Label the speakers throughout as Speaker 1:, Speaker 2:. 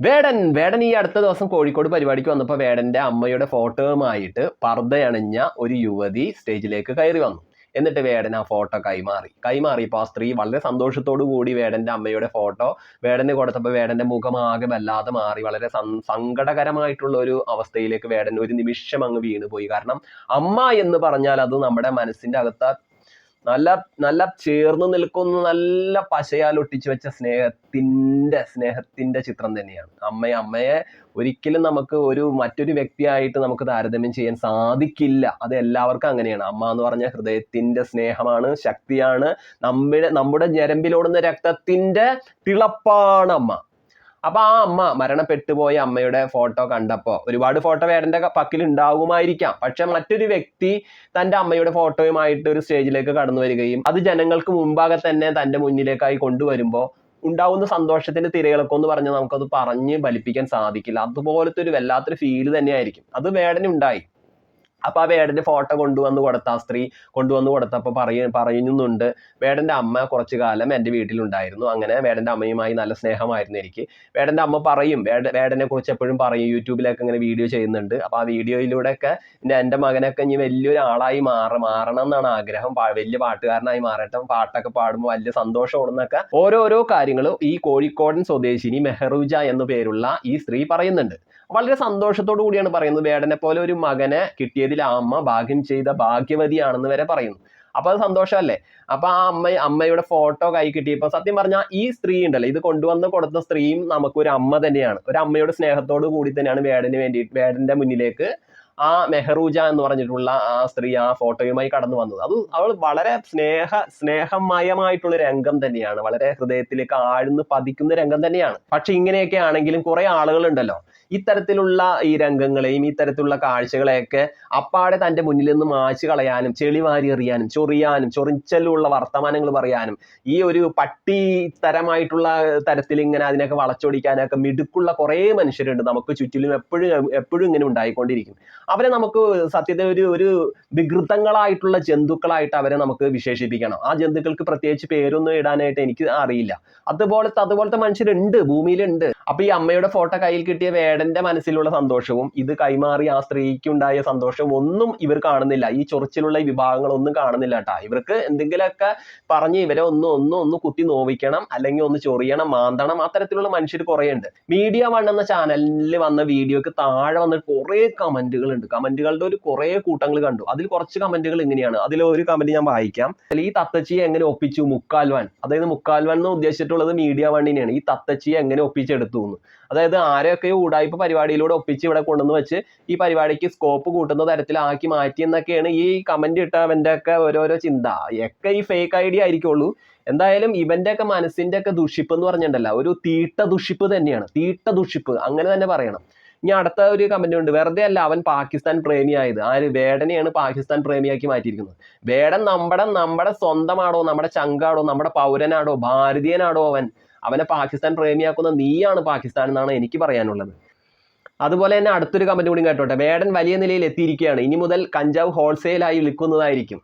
Speaker 1: വേടൻ ഈ അടുത്ത ദിവസം കോഴിക്കോട് പരിപാടിക്ക് വന്നപ്പോൾ വേടന്റെ അമ്മയുടെ ഫോട്ടോയുമായിട്ട് പർദ്ദയണിഞ്ഞ ഒരു യുവതി സ്റ്റേജിലേക്ക് കയറി വന്നു. എന്നിട്ട് വേടൻ ആ ഫോട്ടോ കൈമാറിയപ്പോൾ ആ സ്ത്രീ വളരെ സന്തോഷത്തോടു കൂടി വേടന്റെ അമ്മയുടെ ഫോട്ടോ വേടന് കൊടുത്തപ്പോൾ വേടന്റെ മുഖം ആകെ വല്ലാതെ മാറി. വളരെ സങ്കടകരമായിട്ടുള്ള ഒരു അവസ്ഥയിലേക്ക് വേടൻ ഒരു നിമിഷം അങ്ങ് വീണു പോയി. കാരണം അമ്മ എന്ന് പറഞ്ഞാൽ അത് നമ്മുടെ മനസ്സിന്റെ അകത്ത് നല്ല ചേർന്ന് നിൽക്കുന്ന നല്ല പശയാൽ ഒട്ടിച്ചു വെച്ച സ്നേഹത്തിന്റെ ചിത്രം തന്നെയാണ്. അമ്മയെ ഒരിക്കലും നമുക്ക് മറ്റൊരു വ്യക്തിയായിട്ട് നമുക്ക് താരതമ്യം ചെയ്യാൻ സാധിക്കില്ല. അത് എല്ലാവർക്കും അങ്ങനെയാണ്. അമ്മ എന്ന് പറഞ്ഞ ഹൃദയത്തിന്റെ സ്നേഹമാണ്, ശക്തിയാണ്, നമ്മുടെ ഞരമ്പിലോടുന്ന രക്തത്തിന്റെ തിളപ്പാണ് അമ്മ. അപ്പൊ ആ അമ്മ മരണപ്പെട്ടു പോയ അമ്മയുടെ ഫോട്ടോ കണ്ടപ്പോൾ ഒരുപാട് ഫോട്ടോ വേടന്റെ പക്കൽ ഉണ്ടാകുമായിരിക്കാം. പക്ഷെ മറ്റൊരു വ്യക്തി തന്റെ അമ്മയുടെ ഫോട്ടോയുമായിട്ട് ഒരു സ്റ്റേജിലേക്ക് കടന്നു വരികയും അത് ജനങ്ങൾക്ക് മുമ്പാകെ തന്നെ തന്റെ മുന്നിലേക്കായി കൊണ്ടുവരുമ്പോൾ ഉണ്ടാവുന്ന സന്തോഷത്തിന്റെ തിരയിളക്കം എന്ന് പറഞ്ഞാൽ നമുക്കത് പറഞ്ഞ് ഫലിപ്പിക്കാൻ സാധിക്കില്ല. അതുപോലത്തെ ഒരു വല്ലാത്തൊരു ഫീല് തന്നെയായിരിക്കും. അത് വേടനുണ്ടായി. അപ്പൊ ആ വേടന്റെ ഫോട്ടോ ആ സ്ത്രീ കൊണ്ടുവന്ന് കൊടുത്തപ്പോൾ പറയുന്നുണ്ട്, വേടന്റെ അമ്മ കുറച്ചു കാലം എൻ്റെ വീട്ടിലുണ്ടായിരുന്നു. അങ്ങനെ വേടന്റെ അമ്മയുമായി നല്ല സ്നേഹമായിരുന്നു എനിക്ക്. വേടന്റെ അമ്മ വേടനെ കുറിച്ച് എപ്പോഴും പറയും. യൂട്യൂബിലൊക്കെ ഇങ്ങനെ വീഡിയോ ചെയ്യുന്നുണ്ട്. അപ്പൊ ആ വീഡിയോയിലൂടെയൊക്കെ എൻ്റെ മകനൊക്കെ ഇനി വലിയൊരു ആളായി മാറണം എന്നാണ് ആഗ്രഹം. വലിയ പാട്ടുകാരനായി മാറട്ടെ, പാട്ടൊക്കെ പാടുമ്പോൾ വലിയ സന്തോഷമാണെന്നൊക്കെ ഓരോരോ കാര്യങ്ങളും ഈ കോഴിക്കോടൻ സ്വദേശിനി മെഹറൂജ എന്നു പേരുള്ള ഈ സ്ത്രീ പറയുന്നുണ്ട്. വളരെ സന്തോഷത്തോടു കൂടിയാണ് പറയുന്നത്. വേടനെ പോലെ ഒരു മകനെ കിട്ടിയതിൽ ആ അമ്മ ഭാഗ്യം ചെയ്ത ഭാഗ്യവതിയാണെന്ന് വരെ പറയുന്നു. അപ്പൊ അത് സന്തോഷമല്ലേ? അപ്പൊ ആ അമ്മയുടെ ഫോട്ടോ കൈ കിട്ടിയപ്പോൾ സത്യം പറഞ്ഞാൽ ഈ സ്ത്രീ ഉണ്ടല്ലോ, ഇത് കൊടുത്ത സ്ത്രീയും നമുക്കൊരു അമ്മ തന്നെയാണ്. ഒരു അമ്മയുടെ സ്നേഹത്തോടു കൂടി തന്നെയാണ് വേടന്റെ മുന്നിലേക്ക് ആ മെഹറൂജ എന്ന് പറഞ്ഞിട്ടുള്ള ആ സ്ത്രീ ആ ഫോട്ടോയുമായി കടന്നു വന്നത്. അവൾ വളരെ സ്നേഹമയമായിട്ടുള്ള രംഗം തന്നെയാണ്. വളരെ ഹൃദയത്തിലേക്ക് ആഴ്ന്ന് പതിക്കുന്ന രംഗം തന്നെയാണ്. പക്ഷെ ഇങ്ങനെയൊക്കെ ആണെങ്കിലും കുറെ ആളുകളുണ്ടല്ലോ ഇത്തരത്തിലുള്ള ഈ രംഗങ്ങളെയും ഇത്തരത്തിലുള്ള കാഴ്ചകളെയൊക്കെ അപ്പാടെ തൻ്റെ മുന്നിൽ നിന്ന് മായ്ച്ചു കളയാനും ചെളിവാരി എറിയാനും ചൊറിച്ചലുള്ള വർത്തമാനങ്ങൾ പറയാനും ഈ ഒരു പട്ടി തരമായിട്ടുള്ള തരത്തിൽ ഇങ്ങനെ അതിനൊക്കെ വളച്ചൊടിക്കാനൊക്കെ മിടുക്കുള്ള കുറേ മനുഷ്യരുണ്ട് നമുക്ക് ചുറ്റിലും. എപ്പോഴും ഇങ്ങനെ ഉണ്ടായിക്കൊണ്ടിരിക്കും. അവരെ നമുക്ക് സത്യത്തിൽ ഒരു വികൃതങ്ങളായിട്ടുള്ള ജന്തുക്കളായിട്ട് അവരെ നമുക്ക് വിശേഷിപ്പിക്കണം. ആ ജന്തുക്കൾക്ക് പ്രത്യേകിച്ച് പേരൊന്നും ഇടാനായിട്ട് എനിക്ക് അറിയില്ല. അതുപോലത്തെ മനുഷ്യരുണ്ട്, ഭൂമിയിലുണ്ട്. അപ്പൊ ഈ അമ്മയുടെ ഫോട്ടോ കയ്യിൽ കിട്ടിയ വേടന്റെ മനസ്സിലുള്ള സന്തോഷവും ഇത് കൈമാറി ആ സ്ത്രീക്കുണ്ടായ സന്തോഷവും ഒന്നും ഇവർ കാണുന്നില്ല. ഈ ചൊറിച്ചിലുള്ള വിഭാഗങ്ങളൊന്നും കാണുന്നില്ല കേട്ടാ. ഇവർക്ക് എന്തെങ്കിലുമൊക്കെ പറഞ്ഞ് ഇവരെ ഒന്ന് കുത്തി നോവിക്കണം, അല്ലെങ്കിൽ ഒന്ന് ചൊറിയണം, മാന്തണം. അത്തരത്തിലുള്ള മനുഷ്യർ കുറേ ഉണ്ട്. മീഡിയ വൺ എന്ന ചാനലിൽ വന്ന വീഡിയോക്ക് താഴെ വന്നിട്ട് കുറേ കമന്റുകൾ ഉണ്ട്. കമന്റുകളുടെ ഒരു കുറേ കൂട്ടങ്ങൾ കണ്ടു. അതിൽ കുറച്ച് കമന്റുകൾ ഇങ്ങനെയാണ്. അതിൽ ഒരു കമന്റ് ഞാൻ വായിക്കാം. ഈ തത്തച്ചിയെ എങ്ങനെ ഒപ്പിച്ചു മുക്കാൽവാൻ, അതായത് മുക്കാൽവാൻ എന്ന് ഉദ്ദേശിച്ചിട്ടുള്ളത് മീഡിയ വണ്ണിനെയാണ്. ഈ തത്തച്ചിയെ എങ്ങനെ ഒപ്പിച്ചെടുത്തു എന്ന്, അതായത് ആരെയൊക്കെ ഉടായ്പ പരിപാടിയിലൂടെ ഒപ്പിച്ച് ഇവിടെ കൊണ്ടുവന്ന് വെച്ച് ഈ പരിപാടിക്ക് സ്കോപ്പ് കൂട്ടുന്ന തരത്തിലാക്കി മാറ്റി എന്നൊക്കെയാണ് ഈ കമന്റ് ഇട്ടവന്റെ ഒക്കെ ഓരോരോ ചിന്ത. ഒക്കെ ഈ ഫേക്ക് ഐഡിയ ആയിരിക്കുള്ളൂ. എന്തായാലും ഇവന്റെ ഒക്കെ മനസ്സിന്റെ ഒക്കെ ദുഷിപ്പ് എന്ന് പറഞ്ഞിട്ടുണ്ടല്ലോ, ഒരു തീട്ട ദുഷിപ്പ് തന്നെയാണ്. തീട്ട ദുഷിപ്പ് അങ്ങനെ തന്നെ പറയണം. ഇനി അടുത്ത ഒരു കമന്റ് ഉണ്ട്. വെറുതെ അല്ല അവൻ പാകിസ്ഥാൻ പ്രേമിയായത്. വേടനെയാണ് പാകിസ്ഥാൻ പ്രേമിയാക്കി മാറ്റിയിരിക്കുന്നത്. വേടൻ നമ്മുടെ സ്വന്തമാണോ, നമ്മുടെ ചങ്കാടോ, നമ്മുടെ പൗരനാടോ, ഭാരതീയനാടോ? അവനെ പാകിസ്ഥാൻ പ്രേമിയാക്കുന്ന നീയാണ് പാകിസ്ഥാൻ എന്നാണ് എനിക്ക് പറയാനുള്ളത്. അതുപോലെ തന്നെ അടുത്തൊരു കമന്റ് കൂടി കേട്ടോട്ടെ. വേടൻ വലിയ നിലയിൽ എത്തിയിരിക്കുകയാണ്. ഇനി മുതൽ കഞ്ചാവ് ഹോൾസെയിലായി വിൽക്കുന്നതായിരിക്കും.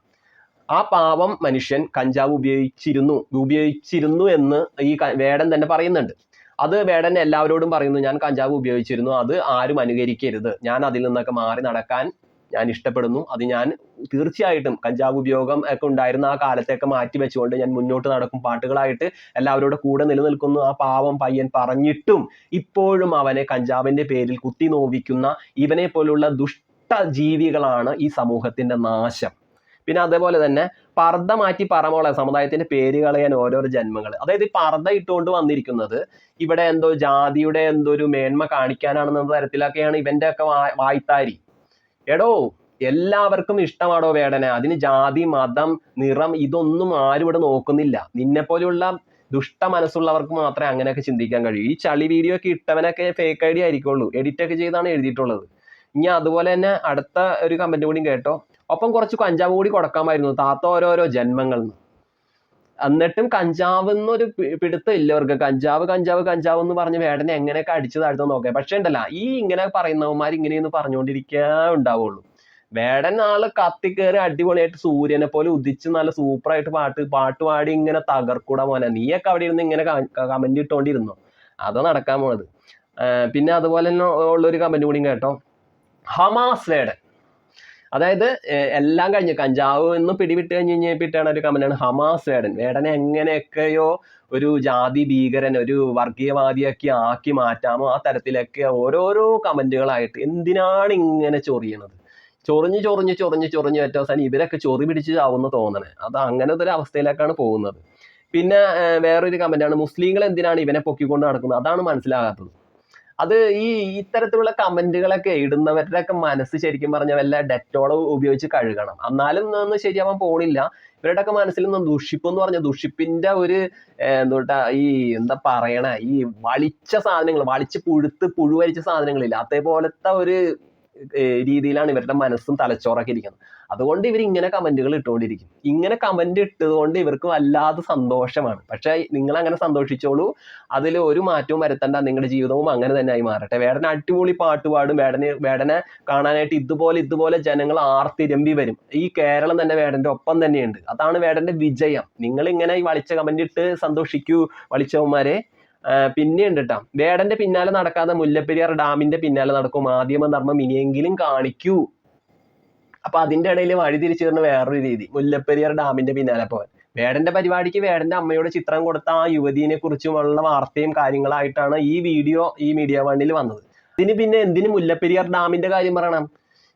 Speaker 1: ആ പാവം മനുഷ്യൻ കഞ്ചാവ് ഉപയോഗിച്ചിരുന്നു എന്ന് ഈ വേടൻ തന്നെ പറയുന്നുണ്ട്. അത് വേടൻ എല്ലാവരോടും പറയുന്നു, ഞാൻ കഞ്ചാവ് ഉപയോഗിച്ചിരുന്നു, അത് ആരും അനുകരിക്കരുത്, ഞാൻ അതിൽ നിന്നൊക്കെ മാറി നടക്കാൻ ഞാൻ ഇഷ്ടപ്പെടുന്നു, അത് ഞാൻ തീർച്ചയായിട്ടും കഞ്ചാവ് ഉപയോഗം ഒക്കെ ഉണ്ടായിരുന്ന ആ കാലത്തൊക്കെ മാറ്റി വെച്ചുകൊണ്ട് ഞാൻ മുന്നോട്ട് നടക്കും, പാട്ടുകളായിട്ട് എല്ലാവരോടും കൂടെ നിലനിൽക്കുന്നു. ആ പാവം പയ്യൻ പറഞ്ഞിട്ടും ഇപ്പോഴും അവനെ കഞ്ചാവിന്റെ പേരിൽ കുത്തി നോവിക്കുന്ന ഇവനെ പോലുള്ള ദുഷ്ടജീവികളാണ് ഈ സമൂഹത്തിന്റെ നാശം. പിന്നെ അതേപോലെ തന്നെ പർദ്ദ മാറ്റി പറമോളെ സമുദായത്തിന്റെ പേര് കളയാൻ ഓരോരോ ജന്മങ്ങൾ. അതായത് ഈ പർദ്ദ ഇട്ടുകൊണ്ട് വന്നിരിക്കുന്നത് ഇവിടെ എന്തോ ജാതിയുടെ എന്തോ ഒരു മേന്മ കാണിക്കാനാണെന്ന തരത്തിലൊക്കെയാണ് ഇവന്റെ ഒക്കെ വായ്ത്താരി. എടോ, എല്ലാവർക്കും ഇഷ്ടമാണോ വേടനെ? അതിന് ജാതി, മതം, നിറം ഇതൊന്നും ആരും ഇവിടെ നോക്കുന്നില്ല. നിന്നെ പോലെയുള്ള ദുഷ്ട മനസ്സുള്ളവർക്ക് മാത്രമേ അങ്ങനെയൊക്കെ ചിന്തിക്കാൻ കഴിയൂ. ഈ ചളി വീഡിയോ ഒക്കെ ഇട്ടവനൊക്കെ ഫേക്ക് ഐഡിയ ആയിരിക്കുള്ളൂ, എഡിറ്റ് ഒക്കെ ചെയ്താണ് എഴുതിയിട്ടുള്ളത്. ഇനി അതുപോലെ തന്നെ അടുത്ത ഒരു കമന്റ് കൂടി കേട്ടോ. ഒപ്പം കുറച്ച് കഞ്ചാവ് കൂടി കൊടുക്കാമായിരുന്നു, താത്ത ഓരോരോ ജന്മങ്ങൾ. എന്നിട്ടും കഞ്ചാവ് എന്നൊരു പിടുത്തം ഇല്ല അവർക്ക്. കഞ്ചാവ് എന്ന് പറഞ്ഞ് വേടനെ എങ്ങനെയൊക്കെ അടിച്ചു താഴ്ത്താൻ നോക്കുക. പക്ഷേ ഉണ്ടല്ല, ഈ ഇങ്ങനെ പറയുന്നവന്മാർ ഇങ്ങനെയൊന്ന് പറഞ്ഞുകൊണ്ടിരിക്കുക ഉണ്ടാവുള്ളൂ. വേടൻ ആള് കത്തിക്കേറി അടിപൊളിയായിട്ട് സൂര്യനെ പോലെ ഉദിച്ച് നല്ല സൂപ്പറായിട്ട് പാട്ട് പാടി ഇങ്ങനെ തകർക്കൂടാ മോനെ. നീയൊക്കെ അവിടെ ഇരുന്ന് ഇങ്ങനെ കമന്റ് ഇട്ടോണ്ടിരുന്നോ? അതോ നടക്കാൻ പോണത്. പിന്നെ അതുപോലെ തന്നെ ഉള്ളൊരു കമന്റ് കൂടി കേട്ടോ, ഹമാസ് വേടൻ. അതായത് എല്ലാം കഴിഞ്ഞ് കഞ്ചാവ് എന്ന് പിടിവിട്ട് കഴിഞ്ഞിട്ടാണ് ഒരു കമന്റാണ് ഹമാസ് വേടൻ. വേടനെ എങ്ങനെയൊക്കെയോ ഒരു ജാതി ഭീകരൻ, ഒരു വർഗീയവാദിയൊക്കെ ആക്കി മാറ്റാമോ ആ തരത്തിലൊക്കെ ഓരോരോ കമന്റുകളായിട്ട് എന്തിനാണ് ഇങ്ങനെ ചൊറിയണത്? ചൊറിഞ്ഞ് ഏറ്റവും അവസാനം ഇവരൊക്കെ ചൊറി പിടിച്ച് ചാവുന്ന തോന്നണേ. അത് അങ്ങനത്തെ ഒരു അവസ്ഥയിലേക്കാണ് പോകുന്നത്. പിന്നെ വേറൊരു കമന്റാണ്, മുസ്ലിങ്ങൾ എന്തിനാണ് ഇവനെ പൊക്കിക്കൊണ്ട് നടക്കുന്നത്? അതാണ് മനസ്സിലാകാത്തത്. അത് ഈ ഇത്തരത്തിലുള്ള കമന്റുകളൊക്കെ ഇടുന്നവരുടെ ഒക്കെ മനസ്സ് ശരിക്കും പറഞ്ഞ വല്ല ഡെറ്റോൾ ഉപയോഗിച്ച് കഴുകണം, എന്നാലും ഒന്നും ശരിയാവാൻ പോണില്ല. ഇവരുടെ ഒക്കെ മനസ്സിൽ നിന്ന് ദുഷിപ്പ് എന്ന് പറഞ്ഞ ദുഷിപ്പിന്റെ ഒരു എന്താ ഈ എന്താ പറയണ, ഈ വളിച്ച സാധനങ്ങൾ, വളിച്ച് പുഴുവരിച്ച സാധനങ്ങളില്ല, അതേപോലത്തെ ഒരു രീതിയിലാണ് ഇവരുടെ മനസ്സും തലച്ചോറൊക്കെ ഇരിക്കുന്നത്. അതുകൊണ്ട് ഇവർ ഇങ്ങനെ കമന്റുകൾ ഇട്ടുകൊണ്ടിരിക്കും. ഇങ്ങനെ കമന്റ് ഇട്ടതുകൊണ്ട് ഇവർക്ക് വല്ലാതെ സന്തോഷമാണ്. പക്ഷെ നിങ്ങൾ അങ്ങനെ സന്തോഷിച്ചോളൂ, അതിൽ ഒരു മാറ്റവും വരുത്തണ്ട, നിങ്ങളുടെ ജീവിതവും അങ്ങനെ തന്നെ ആയി മാറട്ടെ. വേടന അടിപൊളി പാട്ട് പാടും, വേടനെ കാണാനായിട്ട് ഇതുപോലെ ജനങ്ങൾ ആർത്തിരമ്പി വരും. ഈ കേരളം തന്നെ വേടന്റെ ഒപ്പം തന്നെയുണ്ട്. അതാണ് വേടന്റെ വിജയം. നിങ്ങൾ ഇങ്ങനെ ഈ വളിച്ച കമന്റ് ഇട്ട് സന്തോഷിക്കൂ വളിച്ചവന്മാരെ. പിന്നെയുണ്ട് കേട്ടോ, വേടന്റെ പിന്നാലെ നടക്കാതെ മുല്ലപ്പെരിയാർ ഡാമിന്റെ പിന്നാലെ നടക്കും, മാധ്യമധർമ്മം ഇനിയെങ്കിലും കാണിക്കൂ. അപ്പൊ അതിന്റെ ഇടയിൽ വഴിതിരിച്ചു തരുന്ന വേറൊരു രീതി, മുല്ലപ്പെരിയാർ ഡാമിന്റെ പിന്നാലെ പോകാൻ. വേടന്റെ പരിപാടിക്ക് വേടന്റെ അമ്മയുടെ ചിത്രം കൊടുത്ത ആ യുവതിനെ കുറിച്ചുമുള്ള വാർത്തയും കാര്യങ്ങളായിട്ടാണ് ഈ വീഡിയോ ഈ മീഡിയ വണ്ണിൽ വന്നത്. ഇതിന് പിന്നെ എന്തിന് മുല്ലപ്പെരിയാർ ഡാമിന്റെ കാര്യം പറയണം?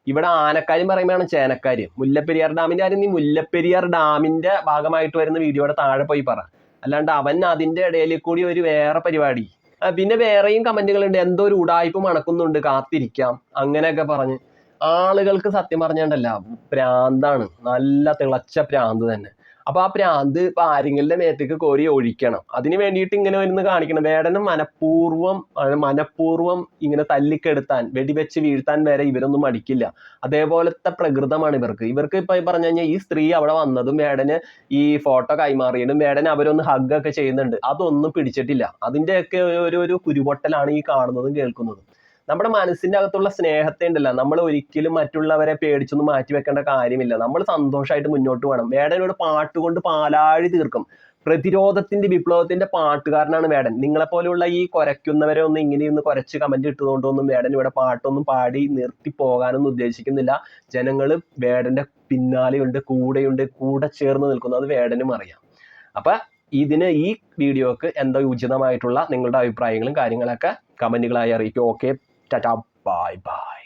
Speaker 1: ഇവിടെ ആനക്കാര്യം പറയുമ്പോഴാണ് ചേനക്കാര്യം. മുല്ലപ്പെരിയാർ ഡാമിന്റെ കാര്യം നീ മുല്ലപ്പെരിയാർ ഡാമിന്റെ ഭാഗമായിട്ട് വരുന്ന വീഡിയോയുടെ താഴെ പോയി പറ, അല്ലാണ്ട് അവൻ അതിന്റെ ഇടയിൽ കൂടി ഒരു വേറെ പരിപാടി. പിന്നെ വേറെയും കമന്റുകളുണ്ട്, എന്തോ ഒരു ഉടായ്പ മണക്കുന്നുണ്ട്, കാത്തിരിക്കാം, അങ്ങനെയൊക്കെ പറഞ്ഞ്. ആളുകൾക്ക് സത്യം പറഞ്ഞാണ്ടല്ല പ്രാന്താണ്, നല്ല തിളച്ച പ്രാന്ത് തന്നെ. അപ്പൊ ആ പ്രാന്ത് ഇപ്പൊ ആരെങ്കിലും മേത്തേക്ക് കോരി ഒഴിക്കണം. അതിന് വേണ്ടിയിട്ട് ഇങ്ങനെ വരുന്ന കാണിക്കണം. വേടനും മനഃപൂർവ്വം ഇങ്ങനെ തല്ലിക്കെടുത്താൻ, വെടിവെച്ച് വീഴ്ത്താൻ വരെ ഇവരൊന്നും മടിക്കില്ല. അതേപോലത്തെ പ്രകൃതമാണ് ഇവർക്ക്. ഇപ്പൊ പറഞ്ഞു കഴിഞ്ഞാൽ ഈ സ്ത്രീ അവിടെ വന്നതും വേടന് ഈ ഫോട്ടോ കൈമാറിയതും വേടന് അവരൊന്ന് ഹഗ് ഒക്കെ ചെയ്യുന്നുണ്ട്, അതൊന്നും പിടിച്ചിട്ടില്ല. അതിന്റെയൊക്കെ ഒരു കുരുപൊട്ടലാണ് ഈ കാണുന്നതും കേൾക്കുന്നതും. നമ്മുടെ മനസ്സിന്റെ അകത്തുള്ള സ്നേഹത്തെ ഉണ്ടല്ലോ, നമ്മൾ ഒരിക്കലും മറ്റുള്ളവരെ പേടിച്ചൊന്നും മാറ്റി വെക്കേണ്ട കാര്യമില്ല. നമ്മൾ സന്തോഷമായിട്ട് മുന്നോട്ട് പോകണം. വേടനോട് പാട്ടുകൊണ്ട് പാലാഴി തീർക്കും. പ്രതിരോധത്തിന്റെ വിപ്ലവത്തിന്റെ പാട്ടുകാരനാണ് വേടൻ. നിങ്ങളെപ്പോലെയുള്ള ഈ കുരയ്ക്കുന്നവരെ ഒന്നും ഇങ്ങനെയൊന്ന് കുരച്ച് കമന്റ് ഇട്ടതുകൊണ്ടൊന്നും വേടൻ ഇവിടെ പാട്ടൊന്നും പാടി നിർത്തി പോകാനൊന്നും ഉദ്ദേശിക്കുന്നില്ല. ജനങ്ങൾ വേടന്റെ പിന്നാലെയുണ്ട്, കൂടെ ചേർന്ന് നിൽക്കുന്നു. അത് വേടനും അറിയാം. അപ്പൊ ഈ വീഡിയോക്ക് എന്താ ഉചിതമായിട്ടുള്ള നിങ്ങളുടെ അഭിപ്രായങ്ങളും കാര്യങ്ങളൊക്കെ കമന്റുകളായി അറിയിക്കും. Okay, Tata, bye bye.